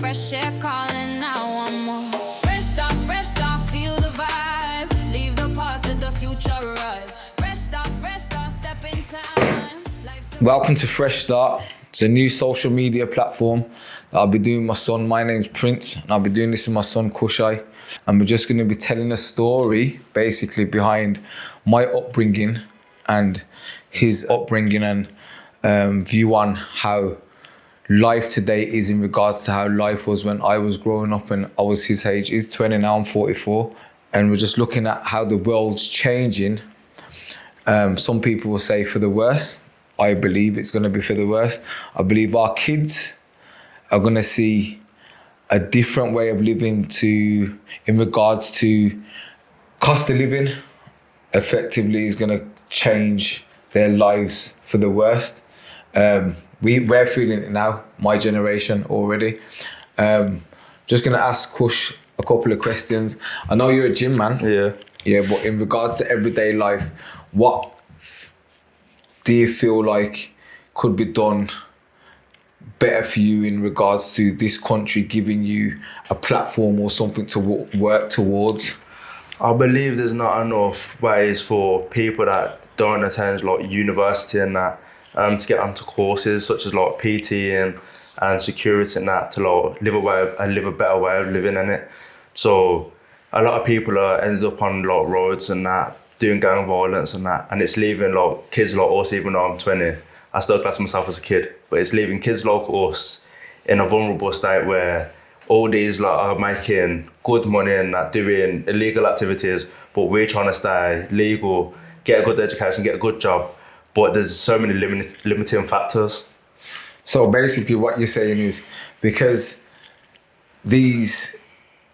fresh air calling. Now I'm more fresh start, feel the vibe. Leave the past, let the future arrive. Fresh start, step in time. Welcome to Fresh Start. It's a new social media platform that I'll be doing with my son. My name's Prince, and I'll be doing this with my son Kushai. And we're just going to be telling a story, basically, behind my upbringing and his upbringing and view on how life today is in regards to how life was when I was growing up and I was his age. He's 20 now, I'm 44. And we're just looking at how the world's changing. Some people will say for the worse. I believe it's going to be for the worst. I believe our kids are going to see a different way of living in regards to cost of living. Effectively is going to change their lives for the worst. We're feeling it now, my generation already. Just going to ask Kush a couple of questions. I know you're a gym man. Yeah, but in regards to everyday life, what do you feel like could be done better for you in regards to this country giving you a platform or something to work towards? I believe there's not enough ways for people that don't attend like university and that to get onto courses such as like PT and security and that to like live a better way of living in it. So a lot of people are ended up on like roads and that, doing gang violence and that, and it's leaving like kids like us. Even though I'm 20, I still class myself as a kid, but it's leaving kids like us in a vulnerable state where all these like are making good money and that, doing illegal activities, but we're trying to stay legal, get a good education, get a good job, but there's so many limiting factors. So basically what you're saying is because these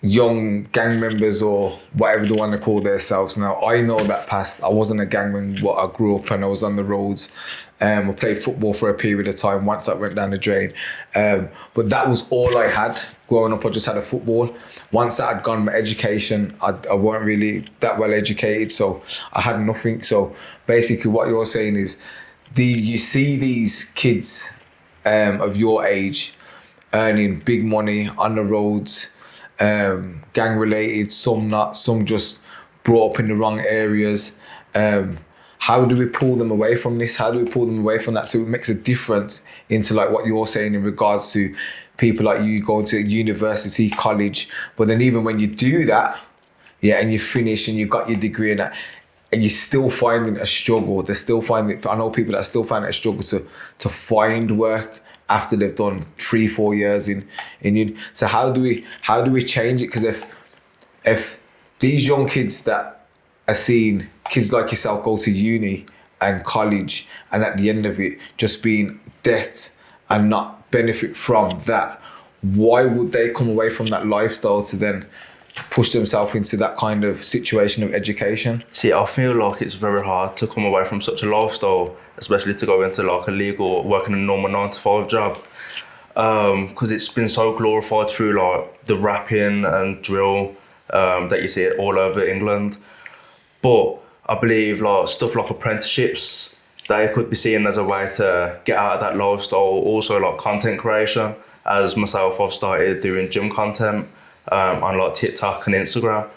young gang members or whatever they want to call themselves now, I know that past. I wasn't a gangman, but I grew up and I was on the roads. I played football for a period of time once that went down the drain. But that was all I had. Growing up, I just had a football. Once that had gone, my education, I weren't really that well educated, so I had nothing. So basically what you're saying is you see these kids of your age earning big money on the roads, gang related, some not, some just brought up in the wrong areas. How do we pull them away from this? How do we pull them away from that so it makes a difference into like what you're saying in regards to people like you going to university, college, but then even when you do that, yeah, and you finish and you got your degree and that, and you're still finding a struggle. They're still finding, I know people that still find it a struggle to find work after they've done 3-4 years in uni. So how do we change it? Because if these young kids that are seeing kids like yourself go to uni and college and at the end of it just being debt and not benefit from that, why would they come away from that lifestyle to then push themselves into that kind of situation of education? See, I feel like it's very hard to come away from such a lifestyle, especially to go into like a legal, working a normal 9-to-5 job, because it's been so glorified through like the rapping and drill that you see it all over England. But I believe like stuff like apprenticeships, they could be seen as a way to get out of that lifestyle. Also like content creation, as myself, I've started doing gym content on like TikTok and Instagram.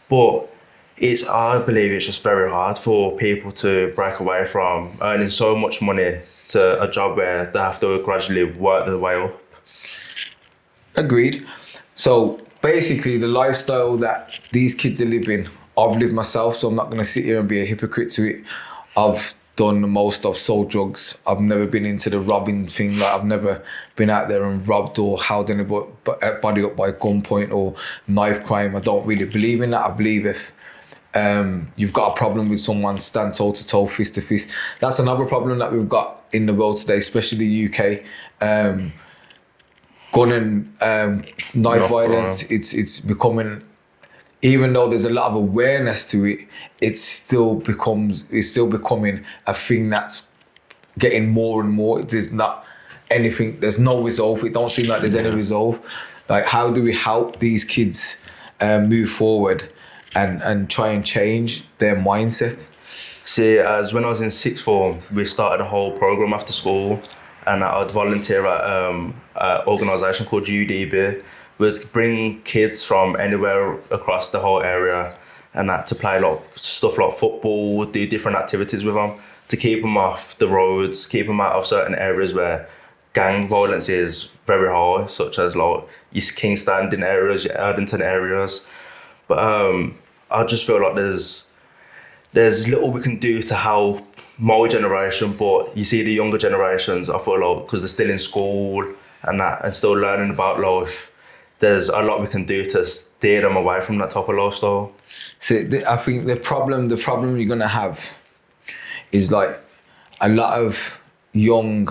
But I believe it's just very hard for people to break away from earning so much money to a job where they have to gradually work their way up. Agreed. So basically the lifestyle that these kids are living, I've lived myself, so I'm not going to sit here and be a hypocrite to it. I've done the most. I've sold drugs. I've never been into the robbing thing. Like I've never been out there and robbed or held anybody up by gunpoint or knife crime. I don't really believe in that. I believe if you've got a problem with someone, stand toe to toe, fist to fist. That's another problem that we've got in the world today, especially the UK. Gun and knife violence. It's becoming, even though there's a lot of awareness to it, it's still becoming a thing that's getting more and more. There's not anything, there's no resolve. It don't seem like there's any resolve. Like, how do we help these kids move forward and try and change their mindset? See, as when I was in sixth form, we started a whole program after school and I'd volunteer at an organisation called UDB. We'd bring kids from anywhere across the whole area and that to play like stuff like football, do different activities with them to keep them off the roads, keep them out of certain areas where gang violence is very high, such as like East Kingston areas, your Erdington areas. But I just feel like there's little we can do to help my generation, but you see the younger generations, I feel like, because they're still in school and that, and still learning about life, there's a lot we can do to steer them away from that type of lifestyle. So I think the problem you're gonna have is like a lot of young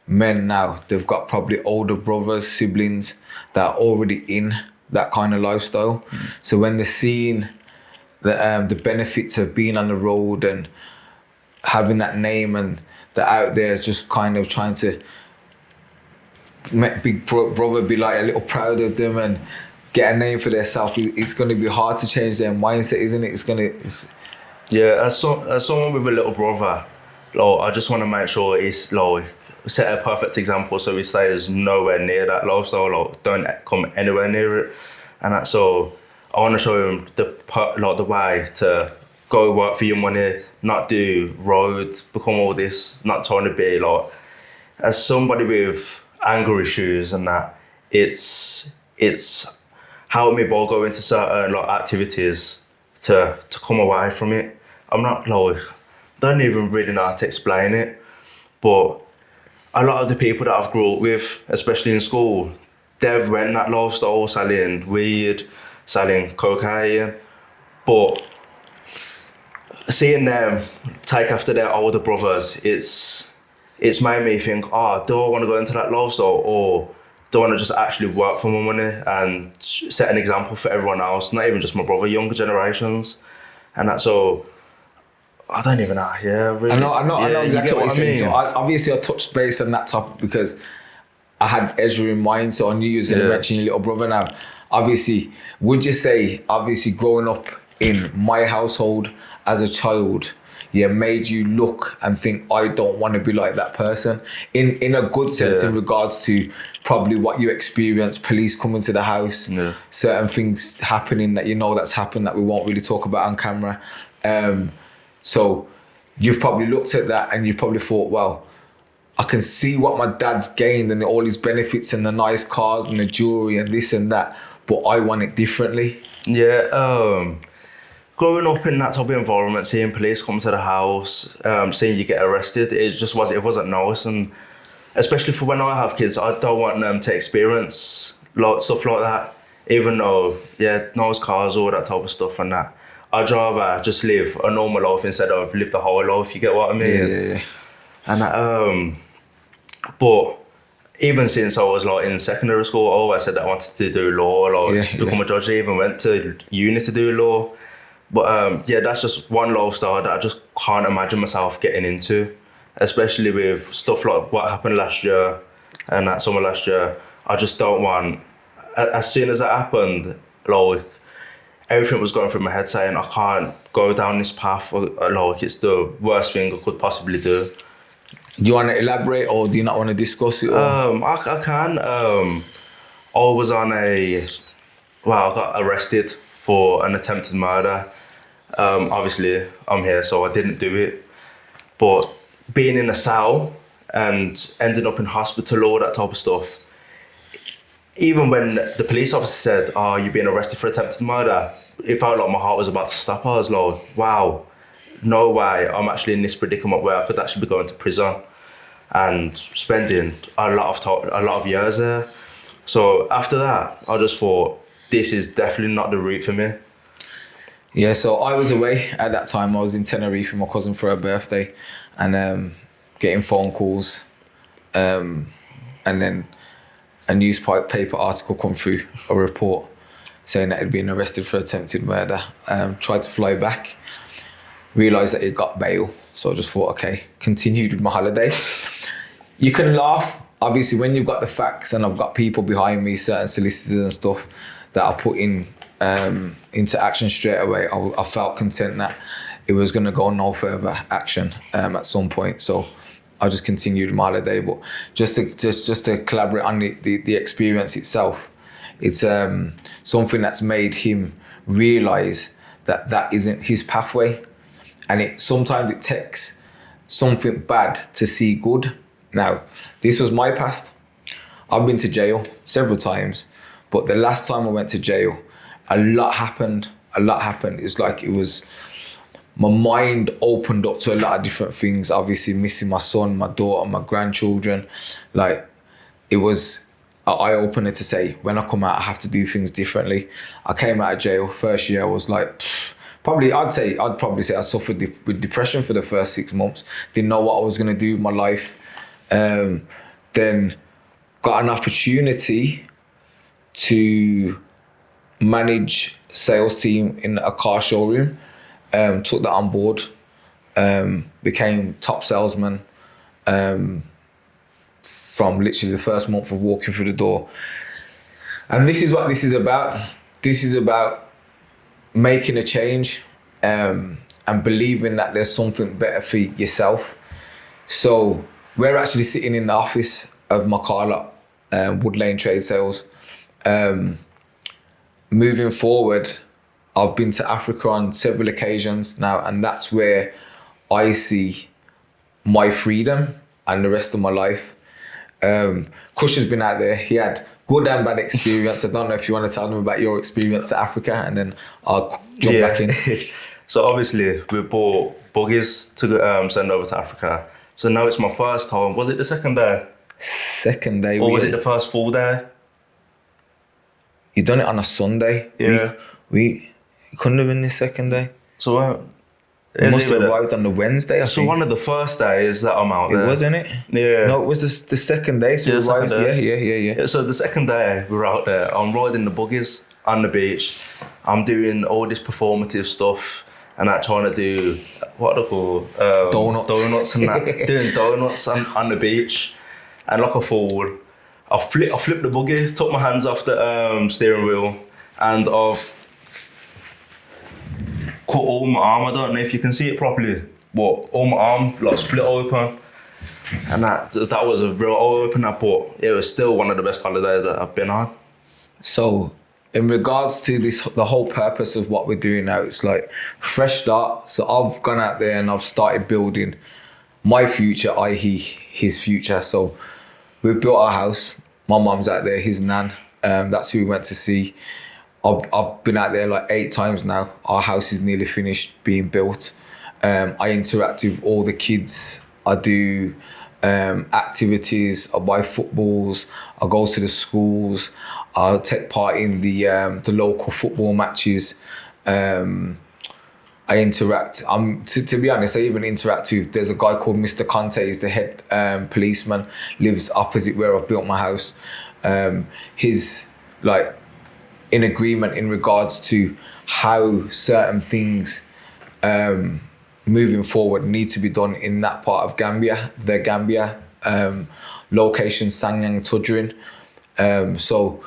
men now, they've got probably older brothers, siblings that are already in that kind of lifestyle. So when they're seeing the benefits of being on the road and having that name, and they're out there just kind of trying to make big brother be like a little proud of them and get a name for themselves, it's going to be hard to change their mindset, isn't it? Yeah, as someone with a little brother, like, I just want to make sure he's like set a perfect example so he stays nowhere near that lifestyle, like don't come anywhere near it. And that's so I want to show him the way to go work for your money, not do roads, become all this, not trying to be like, as somebody with anger issues and that, it's helped me by going to certain like activities to come away from it. I'm not like, don't even really know how to explain it, but a lot of the people that I've grew up with, especially in school, they've went that lifestyle, selling weed, selling cocaine, but seeing them take after their older brothers, it's made me think, do I want to go into that lifestyle, or do I want to just actually work for my money and set an example for everyone else, not even just my brother, younger generations. And that's all. I don't even know. Yeah, really. I know exactly what you're saying. I mean? So obviously I touched base on that topic because I had Ezra in mind, so I knew you was going to mention your little brother. Now, obviously, would you say, growing up in my household as a child, made you look and think, I don't want to be like that person, in a good sense, in regards to probably what you experienced, police coming to the house, certain things happening that that's happened that we won't really talk about on camera. So you've probably looked at that and you probably thought, well, I can see what my dad's gained and all his benefits and the nice cars and the jewelry and this and that, but I want it differently. Yeah, growing up in that type of environment, seeing police come to the house, seeing you get arrested, it wasn't nice. And especially for when I have kids, I don't want them to experience stuff like that, even though, nice cars, all that type of stuff and that. I'd rather just live a normal life instead of live the whole life, you get what I mean? Yeah. And but even since I was like in secondary school, I always said that I wanted to do law, become a judge. I even went to uni to do law. But that's just one lifestyle that I just can't imagine myself getting into, especially with stuff like what happened last year and that summer last year. I just don't want, as soon as that happened, like, everything was going through my head saying I can't go down this path, like it's the worst thing I could possibly do. Do you want to elaborate, or do you not want to discuss it? I can. I got arrested for an attempted murder. Obviously, I'm here, so I didn't do it. But being in a cell and ending up in hospital, all that type of stuff, even when the police officer said, you're being arrested for attempted murder, it felt like my heart was about to stop. I was like, wow, no way, I'm actually in this predicament where I could actually be going to prison and spending a lot of years there. So after that, I just thought, this is definitely not the route for me. Yeah, so I was away at that time. I was in Tenerife with my cousin for her birthday, and getting phone calls, and then a newspaper article come through, a report saying that he'd been arrested for attempted murder. Tried to fly back, realised that he'd got bail, so I just thought, okay, continued with my holiday. You can laugh, obviously, when you've got the facts and I've got people behind me, certain solicitors and stuff, that I put into action straight away. I felt content that it was going to go no further action at some point. So I just continued my holiday. But just to collaborate on the experience itself, it's something that's made him realise that isn't his pathway, and sometimes it takes something bad to see good. Now, this was my past. I've been to jail several times, but the last time I went to jail, a lot happened. It's like my mind opened up to a lot of different things. Obviously, missing my son, my daughter, my grandchildren. Like, it was an eye-opener to say, when I come out, I have to do things differently. I came out of jail, first year, I was like, I'd probably say I suffered with depression for the first 6 months. Didn't know what I was going to do with my life. Then got an opportunity to manage sales team in a car showroom. Took that on board. Became top salesman. From literally the first month of walking through the door. And this is what this is about. This is about making a change and believing that there's something better for yourself. So we're actually sitting in the office of my car lot, Wood Lane Trade Sales. Moving forward, I've been to Africa on several occasions now, and that's where I see my freedom and the rest of my life. Kush has been out there. He had good and bad experience. I don't know if you want to tell them about your experience to Africa, and then I'll jump back in. So obviously we bought buggies to send over to Africa. So now it's my first time. Was it the second day? Second day. Or was it the first full day? You done it on a Sunday. Yeah. We couldn't have been the second day. So we must have arrived on the Wednesday, I think. one of the first days that I'm out there. It was, innit? Yeah. No, it was the second day. So we arrived. Yeah. So the second day we were out there, I'm riding the buggies on the beach. I'm doing all this performative stuff and that, trying to do, what do they call? Donuts and that. Doing donuts on the beach. And like a fool, I flipped the buggy, took my hands off the steering wheel, and I've cut all my arm. I don't know if you can see it properly, but all my arm like split open, and that was a real eye-opener. But it was still one of the best holidays that I've been on. So, in regards to the whole purpose of what we're doing now, it's like fresh start. So I've gone out there and I've started building my future, i.e. his future. So we've built our house. My mum's out there, his nan. That's who we went to see. I've been out there like 8 times now. Our house is nearly finished being built. I interact with all the kids. I do activities. I buy footballs. I go to the schools. I'll take part in the local football matches. I interact. To be honest, I even interact with. There's a guy called Mr. Conte. He's the head policeman. Lives opposite where I've built my house. He's like in agreement in regards to how certain things moving forward need to be done in that part of Gambia. The Gambia location, Sanyang Tudrin. So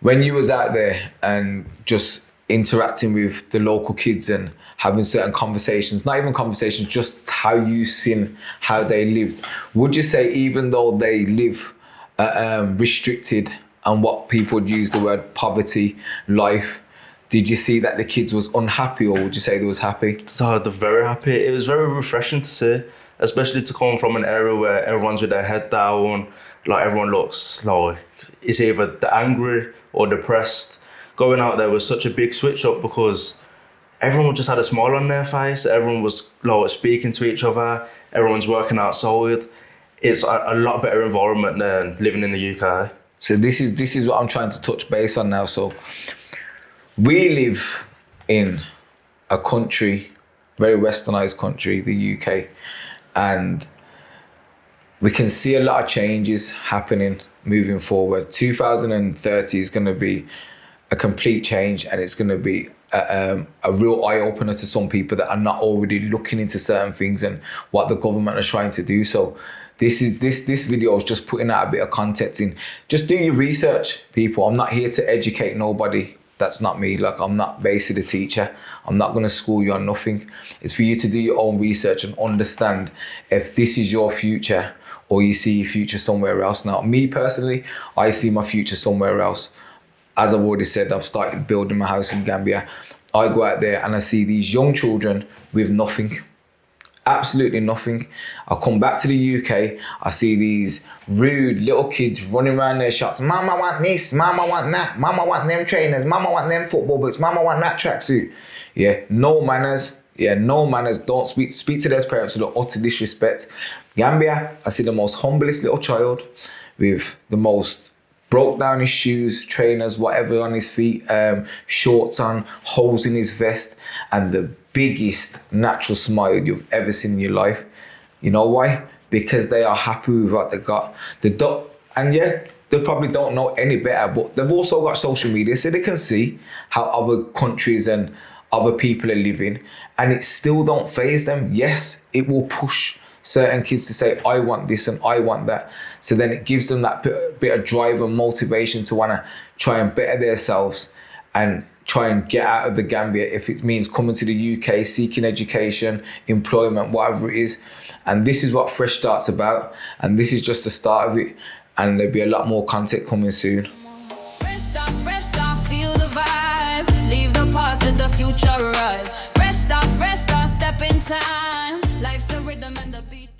when you was out there and just interacting with the local kids and having certain conversations, not even conversations, just how you seen how they lived, would you say even though they live restricted and what people would use the word poverty life, did you see that the kids was unhappy, or would you say they was happy? Oh, they're very happy. It was very refreshing to see, especially to come from an area where everyone's with their head down, like everyone looks like it's either angry or depressed. Going out there was such a big switch up because everyone just had a smile on their face. Everyone was like speaking to each other. Everyone's working outside. It's a lot better environment than living in the UK. So this is what I'm trying to touch base on now. So we live in a country, very westernized country, the UK, and we can see a lot of changes happening moving forward. 2030 is going to be a complete change, and it's going to be a real eye-opener to some people that are not already looking into certain things and what the government are trying to do. So this video is just putting out a bit of context in. Just do your research, people. I'm not here to educate nobody. That's not me. Like, I'm not basically the teacher. I'm not going to school you on nothing. It's for you to do your own research and understand if this is your future or you see your future somewhere else. Now, me personally, I see my future somewhere else. As I've already said, I've started building my house in Gambia. I go out there and I see these young children with nothing. Absolutely nothing. I come back to the UK, I see these rude little kids running around their shops. Mama want this, mama want that, mama want them trainers, mama want them football boots, mama want that tracksuit. Yeah, no manners. Yeah, no manners. Don't speak to their parents with utter disrespect. Gambia, I see the most humblest little child with the most broke down his shoes, trainers, whatever on his feet, shorts on, holes in his vest, and the biggest natural smile you've ever seen in your life. You know why? Because they are happy with what they got. And yeah, they probably don't know any better, but they've also got social media, so they can see how other countries and other people are living, and it still don't faze them. Yes, it will push certain kids to say, I want this and I want that. So then it gives them that bit of drive and motivation to want to try and better themselves and try and get out of the Gambia, if it means coming to the UK, seeking education, employment, whatever it is. And this is what Fresh Start's about. And this is just the start of it. And there'll be a lot more content coming soon. Fresh start, feel the vibe. Leave the past, let the future arrive. Fresh start, step in time. Life's a rhythm and the beat.